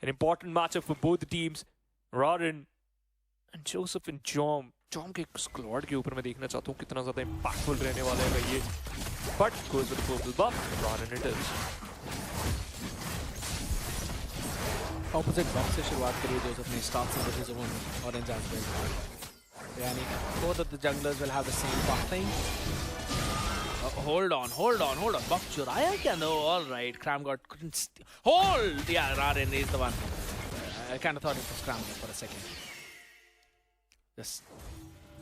An important matchup for both the teams. Rarin and Joseph and Jom. Jom के squad के ऊपर मैं देखना चाहता हूँ कितना ज़्यादा impactful रहने वाला है ये. But goes with the purple buff. Rarin it is. Opposite box से शुरुआत करिए जोसेफ ने. Starts in his own orange as well. Yani both of the junglers will have the same buff thing. Hold on. Buff churaya kya? No, all right. Cramgod couldn't hold. Yeah, Rarin is the one. I kind of thought it was Cramgod for a second. Just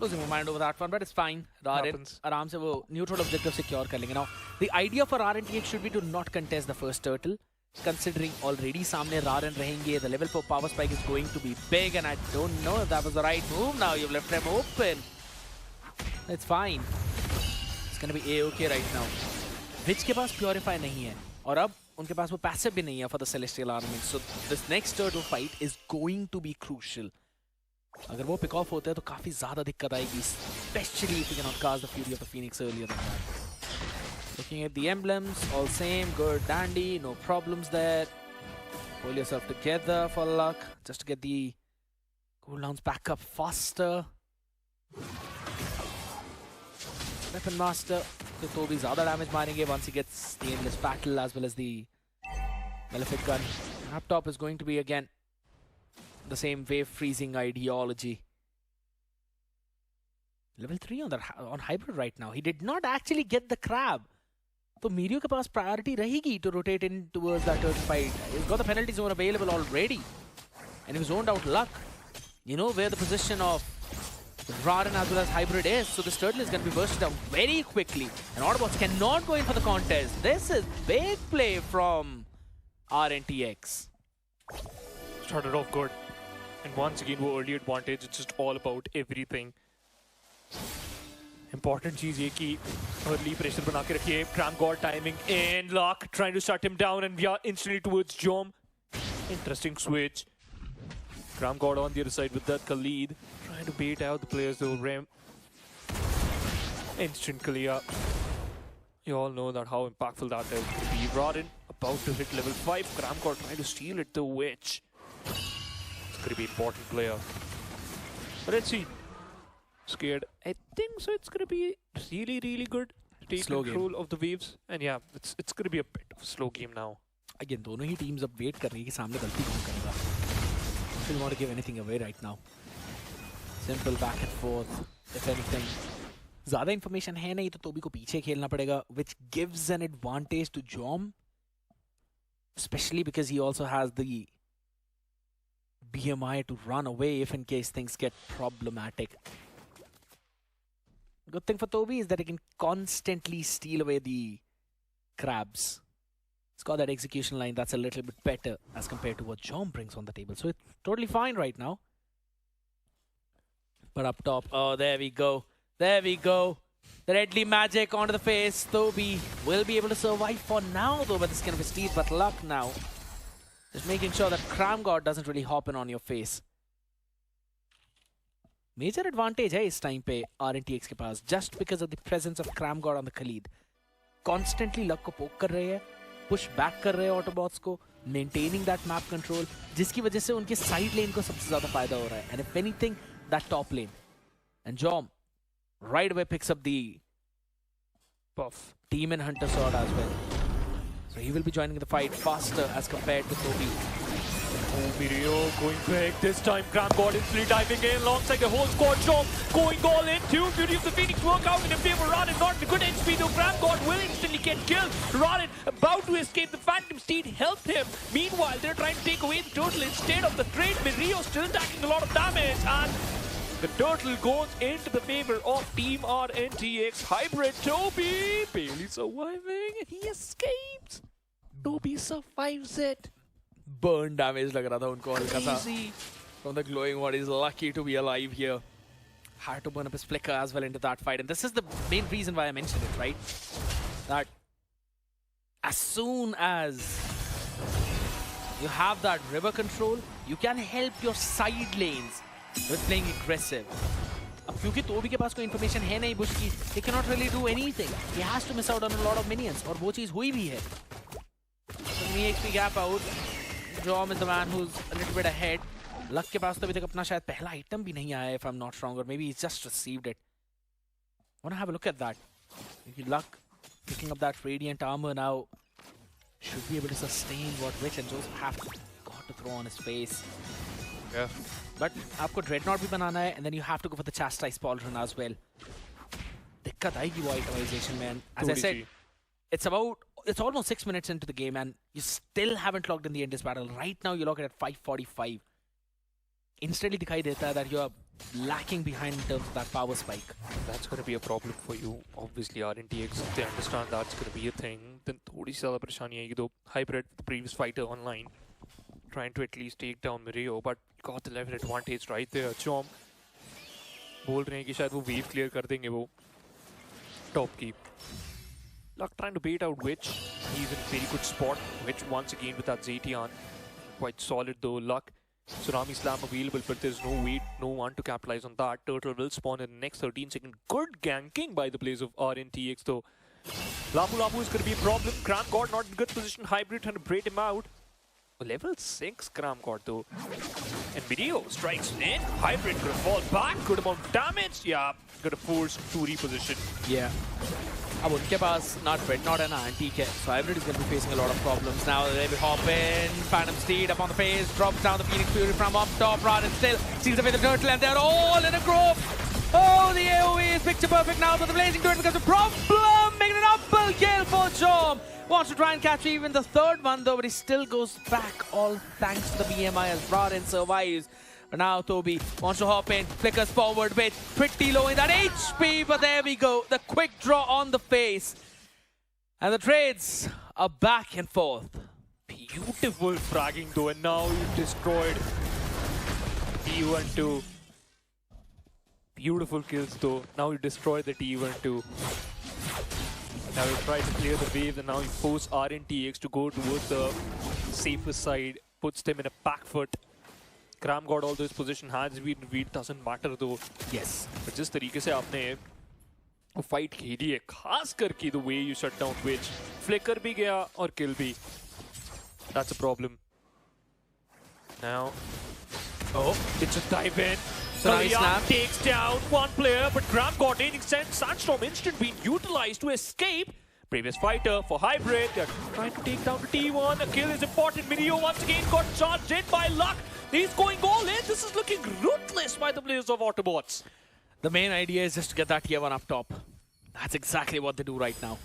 losing my mind over that one, but it's fine. Rarin आराम से वो neutral objective secure कर लेंगे. Now, the idea for RNTX should be to not contest the first turtle. Considering already सामने Rarin रहेंगे, the level 4 power spike is going to be big, and I don't know if that was the right move. Now you've left him open. It's fine. It's gonna be A-OK right now. Witch के पास Purify नहीं है, और अब उनके पास वो passive भी नहीं है for the Celestial Armament. So this next turtle fight is going to be crucial. अगर वो pick off होते हैं तो काफी ज़्यादा दिक्कत आएगी, especially if you cannot cast the Fury of the Phoenix earlier than that. Looking at the emblems, all same, good, dandy, no problems there. Pull yourself together for luck, just to get the cooldowns back up faster. Weapon Master, तो भी ज़्यादा damage मारेंगे once he gets the Endless Battle as well as the Malefic Gun. Up top is going to be again the same wave freezing ideology. Level 3 on Hybrid right now. He did not actually get the crab. So Mirio के पास priority रहेगी to rotate in towards that turtle fight. He's got the penalty zone available already. And he's zoned out luck. You know where the position of Rarin as well as Hybrid is. So this turtle is going to be bursted down very quickly. And Autobots cannot go in for the contest. This is big play from RNTX. Started off good. And once again, वो early advantage. It's just all about everything. Important चीज़ ये कि early pressure बना के रखिए. Cramgod timing and Luck trying to shut him down, and we are instantly towards Jom. Interesting switch. Cramgod on the other side with that Khalid trying to bait out the players though. Rem instant clear. You all know that how impactful that is. Rarin about to hit level 5. Cramgod trying to steal it. The Witch. It's going to be important player. But let's see. Scared. I think so. It's going to be really good. Take Slow control game. of the waves. And yeah, it's going to be a bit of a slow game now. Again, दोनों ही teams अब wait कर रही है कि सामने गलती कौन करेगा. Don't want to give anything away right now. Simple back and forth. If anything, ज़्यादा information है नहीं तो तोबी को पीछे खेलना पड़ेगा, which gives an advantage to Jom, especially because he also has the BMI to run away if in case things get problematic. Good thing for Toby is that he can constantly steal away the crabs. He's got that execution line that's a little bit better as compared to what Jom brings on the table. So it's totally fine right now. But up top, oh, there we go. There we go. The Deadly Magic onto the face. Toby will be able to survive for now, though, but this can be steep, but luck now. Just making sure that Cramgod doesn't really hop in on your face. Major advantage है इस time पे RNTX के पास, just because of the presence of Cramgod on the Khalid. Constantly luck को poke कर रहे हैं, push back कर रहे हैं Autobots को, maintaining that map control, जिसकी वजह से उनके side lane को सबसे ज़्यादा फायदा हो रहा है. And if anything, that top lane. And Jom right away picks up the Buff. Demon Hunter Sword as well. So he will be joining the fight faster as compared to Toby. Oh, Mirio going big. This time Cramgod instantly diving in alongside the whole squad. Jom going all in too. Beauty of the Phoenix work out in a favor. Rarin not the good HP though. Cramgod will instantly get killed. Rarin about to escape. The Phantom Steed helped him. Meanwhile, they're trying to take away the turtle instead of the trade. Mirio still taking a lot of damage, and the turtle goes into the favor of Team RNTX. Hybrid Toby barely surviving, and he escapes. Toby survives it. Burn damage लग रहा था उनको हल्का सा Easy. from the glowing one. He's lucky to be alive here. Had to burn up his flicker as well into that fight, and this is the main reason why I mentioned it, right? That as soon as you have that river control, you can help your side lanes with playing aggressive. अब क्योंकि Tobey के पास कोई information है नहीं Bush की, he cannot really do anything. He has to miss out on a lot of minions, और वो चीज़ हुई भी है. So me HP gap out. Jom is the man who's a little bit ahead. Luck के पास तो अभी तक अपना शायद पहला item भी नहीं आया, if I'm not wrong, or maybe he's just received it. Wanna have a look at that. Luck picking up that radiant armor now should be able to sustain what Witch and Joseph have got to throw on his face. Yeah. But आपको Dreadnought भी बनाना है, and then you have to go for the Chastise Pauldron as well. दिक्कत आएगी वो itemization, man. As I said, it's almost 6 minutes into the game, and you still haven't logged in the Endless Battle. Right now, you log it at 5:45. Instantly दिखाई देता है that you're lacking behind in terms of that power spike. That's going to be a problem for you. Obviously, RNTX, if they understand that's going to be a thing, then थोड़ी सी ज़्यादा परेशानी आएगी. Though Hybrid, the previous fighter online, trying to at least take down Mirio, but got the level advantage right there. Chom बोल रहे हैं कि शायद वो wave clear कर देंगे वो top की. Luck trying to bait out Witch. He's in a very good spot. Witch once again with that Zetian. Quite solid though, Luck. Tsunami Slam available, but there's no one to capitalize on that. Turtle will spawn in the next 13 seconds. Good ganking by the players of RNTX though. Lapu Lapu is going to be a problem. Cram God not in good position. Hybrid trying to bait him out. Level 6 Cram God though. And Mirio strikes in. Hybrid going to fall back. Good amount of damage. Yeah, going to force to reposition. Yeah. अब उनके पास not Dreadnought and Antique है, so Hybrid is going to be facing a lot of problems. Now they will hop in, Phantom Steed up on the pace, drops down the Phoenix Fury from up top, Raden still sees away the Turtle, and they're all in a group. Oh, the AoE is picture perfect now, but the Blazing Duet becomes a problem, making an uphill kill for Jom. Wants to try and catch even the third one though, but he still goes back, all thanks to the BMI as Raden survives. But now Toby wants to hop in, flickers forward with pretty low in that HP, but there we go. The quick draw on the face. And the trades are back and forth. Beautiful fragging though, and now you destroyed T12. Beautiful kills though. Now you destroy the T12. Now you try to clear the wave, and now you force RNTX to go towards the safer side. Puts them in a back foot. Cram God, although his position has been revealed, doesn't matter though. Yes. But जिस तरीके से आपने वो fight खेली है, खास करके the way you shut down Witch, flicker भी गया और kill भी. That's a problem. Now, it's a dive in. Tsunami Snap takes down one player, but Cram God needing Sandstorm instant being utilized to escape. Previous fighter for Hybrid, they're trying to take down the T1. A kill is important. Mirio once again got charged in by Luck. He's going all in. This is looking ruthless by the players of Autobots. The main idea is just to get that tier 1 up top. That's exactly what they do right now.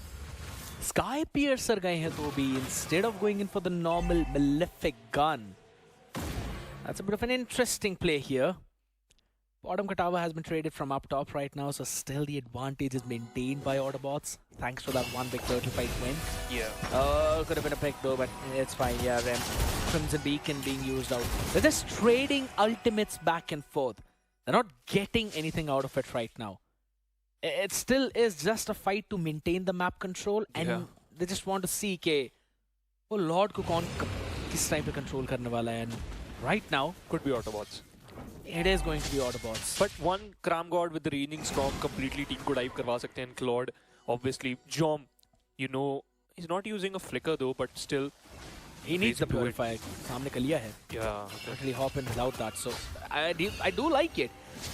Sky Piercer gaye hain Toby instead of going in for the normal Malefic gun. That's a bit of an interesting play here. Bottom Tower has been traded from up top right now, so still the advantage is maintained by Autobots, thanks to that one big turtle fight win. Yeah. Could have been a pick though, but it's fine. Yeah, Crimson Beacon being used out. They're just trading ultimates back and forth. They're not getting anything out of it right now. It still is just a fight to maintain the map control, and they just want to see कि वो Lord को कौन किस time पे control करने वाला है. And right now, could be Autobots. It is going to be Autobots. But one Cram God with the Raging Storm completely team को dive करवा सकते हैं. Claude, obviously, Jom, you know, he's not using a flicker though, but still, he needs the Purifier. सामने कलिया है. Yeah. Totally hop in without that. So I do like it.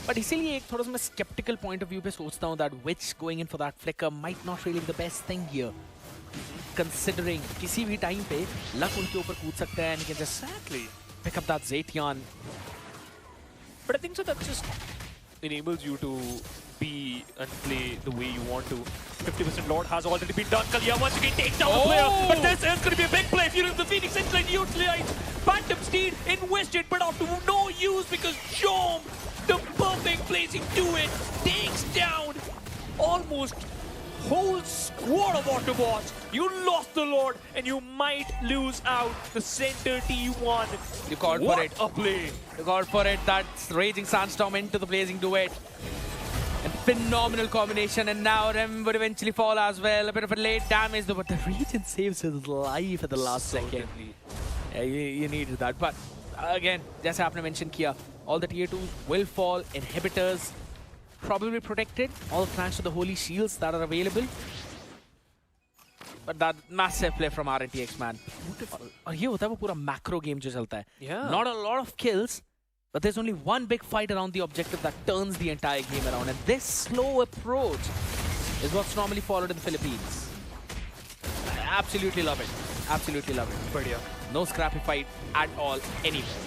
But इसीलिए एक थोड़ा सा मैं skeptical point of view पे सोचता हूँ that Witch going in for that flicker might not really be the best thing here. Considering किसी भी time पे Luck उनके ऊपर कूद सकता है and he can just pick up that Zetian. But I think so that just enables you to be and play the way you want to. 50% Lord has already been done. Kalia once again takes down the player. But this is going to be a big play. Fury of the Phoenix inside utilized. Phantom Steed invested, but out to no use because Jom, the perfect placing to it, takes down almost whole squad of Autobots. You lost the Lord and you might lose out the center T1. You called for it. What a play. You called for it. That's Raging Sandstorm into the Blazing Duet. And phenomenal combination, and now Rem would eventually fall as well. A bit of a late damage though, but the Regent saves his life at the last second. Yeah, you needed that. But again, just आपने mention किया, all the tier 2s will fall. Inhibitors probably protected, all thanks to the holy shields that are available. But that massive play from RNTX, man. और ये होता है वो पूरा macro game जो चलता है. Yeah. Not a lot of kills, but there's only one big fight around the objective that turns the entire game around. And this slow approach is what's normally followed in the Philippines. I absolutely love it. Absolutely love it. बढ़िया. No scrappy fight at all anywhere.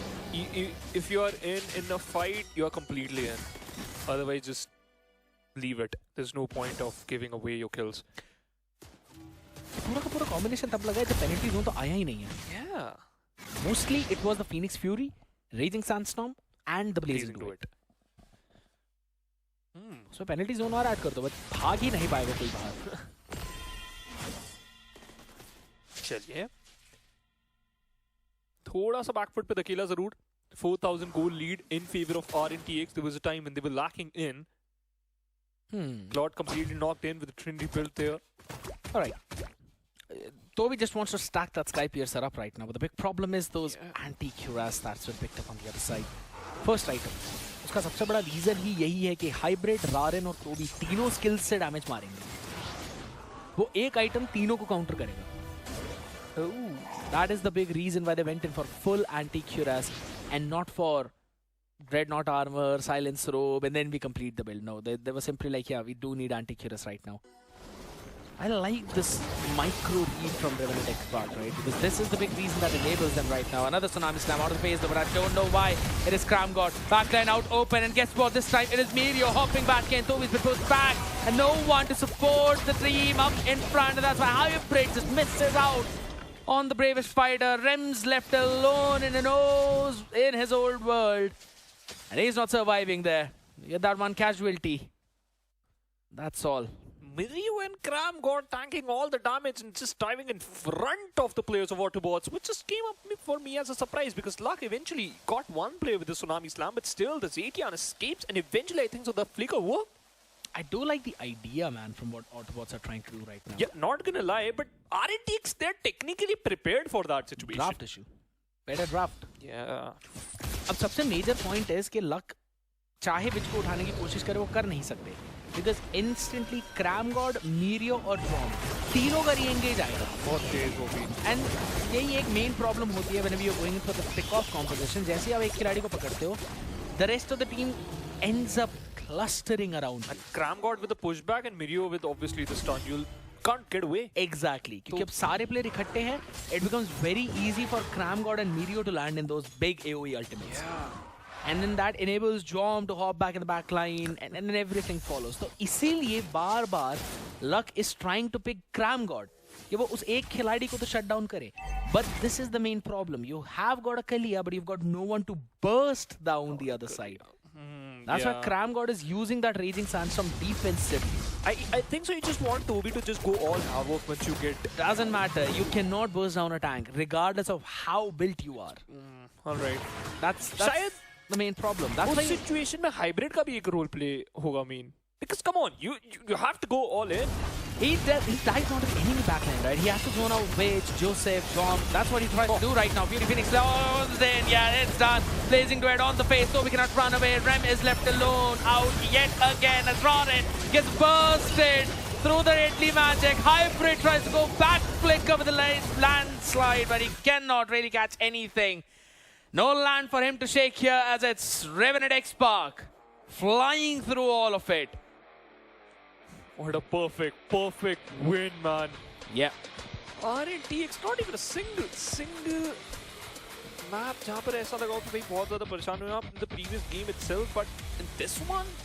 If you are in a fight, you are completely in. Otherwise, just leave it. There's no point of giving away your kills. पूरा का पूरा combination तब लगा है जब penalty zone तो आया ही नहीं है. Yeah. Mostly it was the Phoenix Fury, Raging Sandstorm and the Blazing Druid. उसमें पेनल्टी जोन और ऐड कर दो, बट भाग ही नहीं पाएगा कोई बाहर. चलिए. थोड़ा सा बैकफुट पे धकेला जरूर. 4,000 goal lead in favor of RNTX. There was a time when they were lacking in. Claude completely knocked in with the Trinity build there. All right. Toby just wants to stack that Sky Piercer up right now, but the big problem is those anti-cuirass stats were picked up on the other side. First item. उसका सबसे बड़ा reason ही यही है कि hybrid, रारेन और Tobey तीनों skills से damage मारेंगे. वो एक आइटम तीनों को काउंटर करेगा. That is the big reason why they went in for full anti-cuirass and not for Dreadnought armor, Silence robe, and then we complete the build. No, they were simply like, yeah, we do need anti-cuirass right now. I like this micro read from Revenant Expert, right? Because this is the big reason that enables them right now. Another Tsunami Slam out of the face, but I don't know why. It is Cramgod. Backline out open, and guess what? This time it is Mirio hopping back in. Toby's been pushed back, and no one to support the team up in front. And that's why Hybrid just misses out on the bravest fighter. Rems left alone in his old world. And he's not surviving there. You get that one casualty. That's all. Mirio and Cramgod tanking all the damage and just diving in front of the players of Autobots, which just came up for me as a surprise because Luck eventually got one play with the Tsunami Slam, but still the Zetian escapes, and eventually I think so the flicker worked. I do like the idea, man, from what Autobots are trying to do right now. Yeah, not gonna lie, but RNTX, they're technically prepared for that situation. Draft issue. Better draft. Yeah. अब सबसे major point is कि Luck चाहे विच को उठाने की कोशिश करे वो कर नहीं सकते. Because instantly Cramgod, Mirio और Drom तीनों का re-engage आएगा. बहुत तेज होगी. And यही एक main problem होती है whenever you're going for the pick-off composition. जैसे आप एक खिलाड़ी को पकड़ते हो, the rest of the team ends up clustering around. And Cramgod with the pushback and Mirio with obviously the stun. You can't get away. Exactly. क्योंकि अब सारे player इकट्ठे हैं, it becomes very easy for Cramgod and Mirio to land in those big AoE ultimates. Yeah. And then that enables Jom to hop back in the back line, and then everything follows. So इसीलिए बार-बार Luck is trying to pick Cramgod. कि वो उस एक खिलाड़ी को तो shut down करे. But this is the main problem. You have got a Kalia, but you've got no one to burst down the other side. That's why Cramgod is using that Raging Sandstorm defensively. I think so. You just want Toby to just go all havoc once you get. Doesn't matter. You cannot burst down a tank, regardless of how built you are. All right. That's शायद the main problem. That's उस why situation में hybrid का भी एक role play होगा mean. Because come on, you have to go all in. he dives onto the enemy backline, right? He has to zone out Wage, Joseph, Jom. That's what he tries to do right now. Beauty Phoenix lowns in. Yeah, it's done. Blazing Druid on the face, so we cannot run away. Rem is left alone. Out yet again as Ronin gets bursted through the deadly magic. Hybrid tries to go back flicker with the landslide, but he cannot really catch anything. No land for him to shake here as it's Revenant X-Spark flying through all of it. What a perfect win, man. Yeah. RNTX not even a single map जहाँ पर ऐसा लगा कि भाई बहुत ज़्यादा परेशान हुए आप in the previous game itself, but in this one